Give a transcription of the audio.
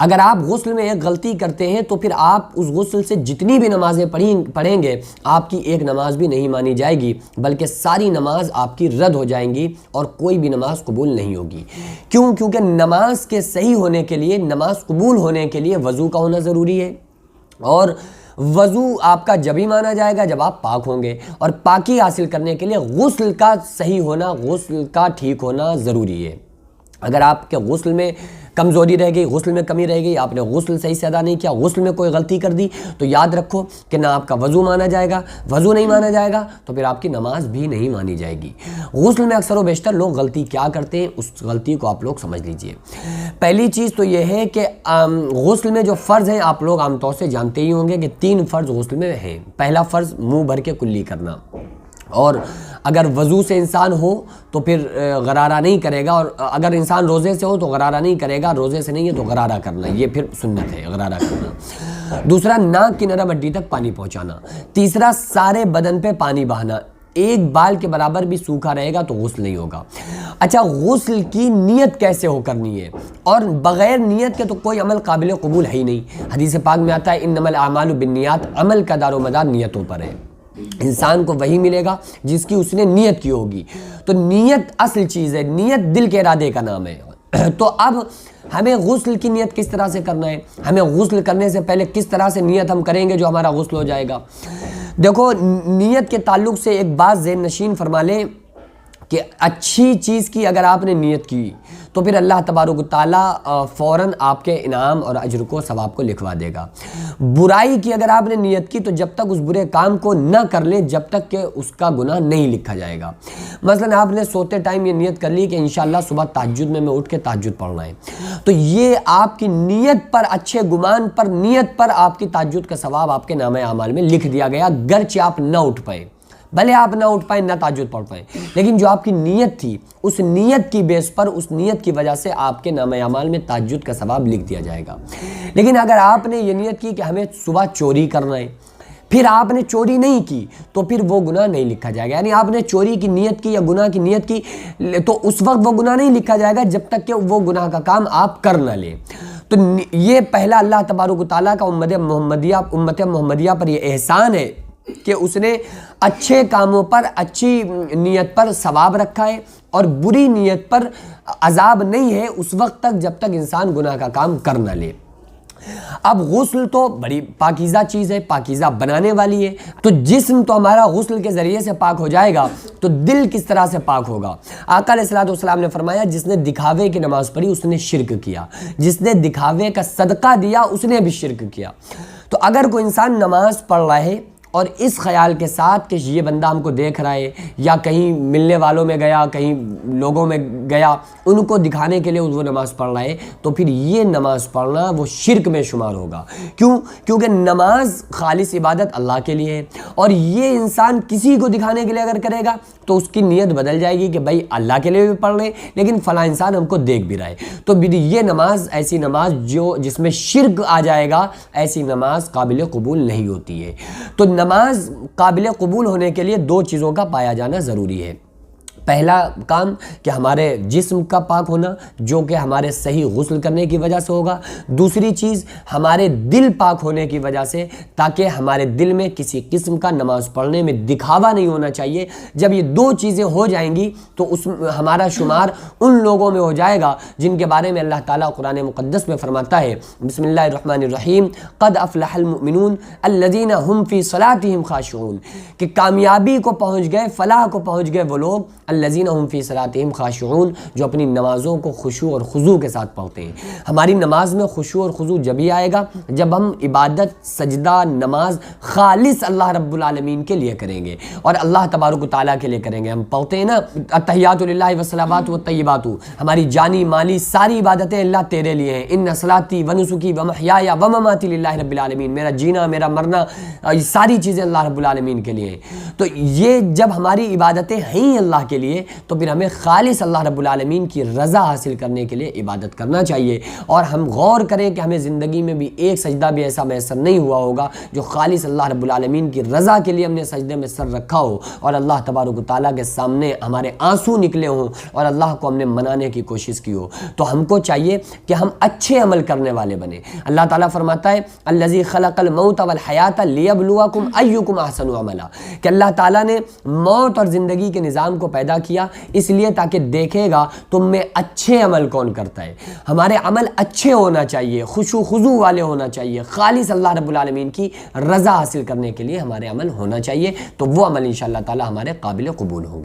اگر آپ غسل میں ایک غلطی کرتے ہیں تو پھر آپ اس غسل سے جتنی بھی نمازیں پڑھیں گے آپ کی ایک نماز بھی نہیں مانی جائے گی، بلکہ ساری نماز آپ کی رد ہو جائیں گی اور کوئی بھی نماز قبول نہیں ہوگی۔ کیونکہ نماز کے صحیح ہونے کے لیے، نماز قبول ہونے کے لیے وضو کا ہونا ضروری ہے، اور وضو آپ کا جب ہی مانا جائے گا جب آپ پاک ہوں گے، اور پاکی حاصل کرنے کے لیے غسل کا صحیح ہونا، غسل کا ٹھیک ہونا ضروری ہے۔ اگر آپ کے غسل میں کمزوری رہ گئی، غسل میں کمی رہ گئی، آپ نے غسل صحیح سے ادا نہیں کیا، غسل میں کوئی غلطی کر دی، تو یاد رکھو کہ نہ آپ کا وضو مانا جائے گا، وضو نہیں مانا جائے گا تو پھر آپ کی نماز بھی نہیں مانی جائے گی۔ غسل میں اکثر و بیشتر لوگ غلطی کیا کرتے ہیں، اس غلطی کو آپ لوگ سمجھ لیجئے۔ پہلی چیز تو یہ ہے کہ غسل میں جو فرض ہیں آپ لوگ عام طور سے جانتے ہی ہوں گے کہ 3 فرض غسل میں ہیں۔ پہلا فرض منہ بھر کے کلی کرنا، اور اگر وضو سے انسان ہو تو پھر غرارہ نہیں کرے گا، اور اگر انسان روزے سے ہو تو غرارہ نہیں کرے گا، روزے سے نہیں ہے تو غرارہ کرنا، یہ پھر سنت ہے غرارہ کرنا۔ دوسرا ناک کی نرم ہڈی تک پانی پہنچانا۔ تیسرا سارے بدن پہ پانی بہانا، ایک بال کے برابر بھی سوکھا رہے گا تو غسل نہیں ہوگا۔ اچھا، غسل کی نیت کیسے ہو کرنی ہے؟ اور بغیر نیت کے تو کوئی عمل قابل قبول ہے ہی نہیں۔ حدیث پاک میں آتا ہے انما الاعمال بالنیات، عمل کا دار و مدار نیتوں پر ہے۔ انسان کو وہی ملے گا جس کی اس نے نیت کی ہوگی، تو نیت اصل چیز ہے، نیت دل کے ارادے کا نام ہے۔ تو اب ہمیں غسل کی نیت کس طرح سے کرنا ہے؟ ہمیں غسل کرنے سے پہلے کس طرح سے نیت ہم کریں گے جو ہمارا غسل ہو جائے گا؟ دیکھو، نیت کے تعلق سے ایک بات ذہن نشین فرما لیں کہ اچھی چیز کی اگر آپ نے نیت کی تو پھر اللہ تبارک و تعالیٰ فوراً آپ کے انعام اور اجر کو ثواب کو لکھوا دے گا۔ برائی کی اگر آپ نے نیت کی تو جب تک اس برے کام کو نہ کر لیں جب تک کہ اس کا گناہ نہیں لکھا جائے گا۔ مثلا آپ نے سوتے ٹائم یہ نیت کر لی کہ انشاءاللہ صبح تہجد میں اٹھ کے تہجد پڑھنا ہے، تو یہ آپ کی نیت پر، اچھے گمان پر، نیت پر آپ کی تہجد کا ثواب آپ کے نامہ اعمال میں لکھ دیا گیا، گرچہ آپ نہ اٹھ پائیں، بھلے آپ نہ اٹھ پائیں، نہ تہجد پڑھ پائیں، لیکن جو آپ کی نیت تھی اس نیت کی بیس پر، اس نیت کی وجہ سے آپ کے نامہ اعمال میں تہجد کا ثواب لکھ دیا جائے گا۔ لیکن اگر آپ نے یہ نیت کی کہ ہمیں صبح چوری کرنا ہے، پھر آپ نے چوری نہیں کی تو پھر وہ گناہ نہیں لکھا جائے گا۔ یعنی آپ نے چوری کی نیت کی یا گناہ کی نیت کی تو اس وقت وہ گناہ نہیں لکھا جائے گا جب تک کہ وہ گناہ کا کام آپ کر نہ لیں۔ تو یہ پہلا اللہ تبارک و تعالیٰ کا امت محمدیہ پر یہ احسان ہے کہ اس نے اچھے کاموں پر، اچھی نیت پر ثواب رکھا ہے، اور بری نیت پر عذاب نہیں ہے اس وقت تک جب تک انسان گناہ کا کام کر نہ لے۔ اب غسل تو بڑی پاکیزہ چیز ہے، پاکیزہ بنانے والی ہے، تو جسم تو ہمارا غسل کے ذریعے سے پاک ہو جائے گا، تو دل کس طرح سے پاک ہوگا؟ آقا علیہ الصلوۃ والسلام نے فرمایا جس نے دکھاوے کی نماز پڑھی اس نے شرک کیا، جس نے دکھاوے کا صدقہ دیا اس نے بھی شرک کیا۔ تو اگر کوئی انسان نماز پڑھ رہا ہے اور اس خیال کے ساتھ کہ یہ بندہ ہم کو دیکھ رہا ہے، یا کہیں ملنے والوں میں گیا، کہیں لوگوں میں گیا، ان کو دکھانے کے لیے وہ نماز پڑھ رہا ہے، تو پھر یہ نماز پڑھنا وہ شرک میں شمار ہوگا۔ کیونکہ نماز خالص عبادت اللہ کے لیے ہے، اور یہ انسان کسی کو دکھانے کے لیے اگر کرے گا تو اس کی نیت بدل جائے گی کہ بھائی اللہ کے لیے بھی پڑھ رہے ہیں لیکن فلاں انسان ہم کو دیکھ بھی رہا ہے، تو یہ نماز، ایسی نماز جس میں شرک آ جائے گا، ایسی نماز قابل قبول نہیں ہوتی ہے۔ تو نماز قابل قبول ہونے کے لیے 2 چیزوں کا پایا جانا ضروری ہے۔ پہلا کام کہ ہمارے جسم کا پاک ہونا، جو کہ ہمارے صحیح غسل کرنے کی وجہ سے ہوگا۔ دوسری چیز ہمارے دل پاک ہونے کی وجہ سے، تاکہ ہمارے دل میں کسی قسم کا نماز پڑھنے میں دکھاوا نہیں ہونا چاہیے۔ جب یہ 2 چیزیں ہو جائیں گی تو ہمارا شمار ان لوگوں میں ہو جائے گا جن کے بارے میں اللہ تعالیٰ قرآن مقدس میں فرماتا ہے، بسم اللہ الرحمن الرحیم، قد افلح المؤمنون الذین هم فی صلاتهم خاشعون، کہ کامیابی کو پہنچ گئے، فلاح کو پہنچ گئے وہ لوگ الذین هم فی صلاتهم خاشعون، جو اپنی نمازوں کو خشوع اور خضوع کے ساتھ پڑھتے ہیں۔ ہماری نماز میں خشوع اور خضوع جب ہی آئے گا جب ہم عبادت، سجدہ، نماز خالص اللہ رب العالمین کے لیے کریں گے اور اللہ تبارک و تعالیٰ کے لیے کریں گے۔ ہم پڑھتے ہیں نا التحیات للہ والصلوات والطیبات، ہماری جانی مالی ساری عبادتیں اللہ تیرے لیے ہیں، ان صلاتی ونسکی ومحیای ومماتی للہ رب العالمین، میرا جینا، میرا مرنا، یہ ساری چیزیں اللہ رب العالمین کے لیے ہیں۔ تو یہ جب ہماری عبادتیں ہیں اللہ کے لیے، لیے تو پھر ہمیں خالص اللہ رب العالمین کی رضا حاصل کرنے کے لیے عبادت کرنا چاہیے. اور ہم غور کریں کہ ہمیں زندگی میں بھی ایک سجدہ بھی ایسا میسر نہیں ہوا ہوگا جو خالص اللہ رب العالمین کی رضا کے لیے ہم نے سجدے میں سر رکھا ہو اور اللہ تبارک و تعالیٰ کے سامنے ہمارے آنسو نکلے ہوں اور اللہ کو ہم نے منانے کی کوشش کی ہو. تو ہم کو چاہیے کہ ہم اچھے عمل کرنے والے بنیں. اللہ تعالیٰ فرماتا ہے الذی خلق الموت والحیات لیبلوکم ایکم احسن عملا, کہ اللہ تعالیٰ نے موت اور زندگی کے نظام کو پیدا کیا اس لیے تاکہ دیکھے گا تم میں اچھے عمل کون کرتا ہے. ہمارے عمل اچھے ہونا چاہیے, خشوع خضوع والے ہونا چاہیے, خالص اللہ رب العالمین کی رضا حاصل کرنے کے لیے ہمارے عمل ہونا چاہیے. تو وہ عمل انشاءاللہ تعالی ہمارے قابل قبول ہوں گے.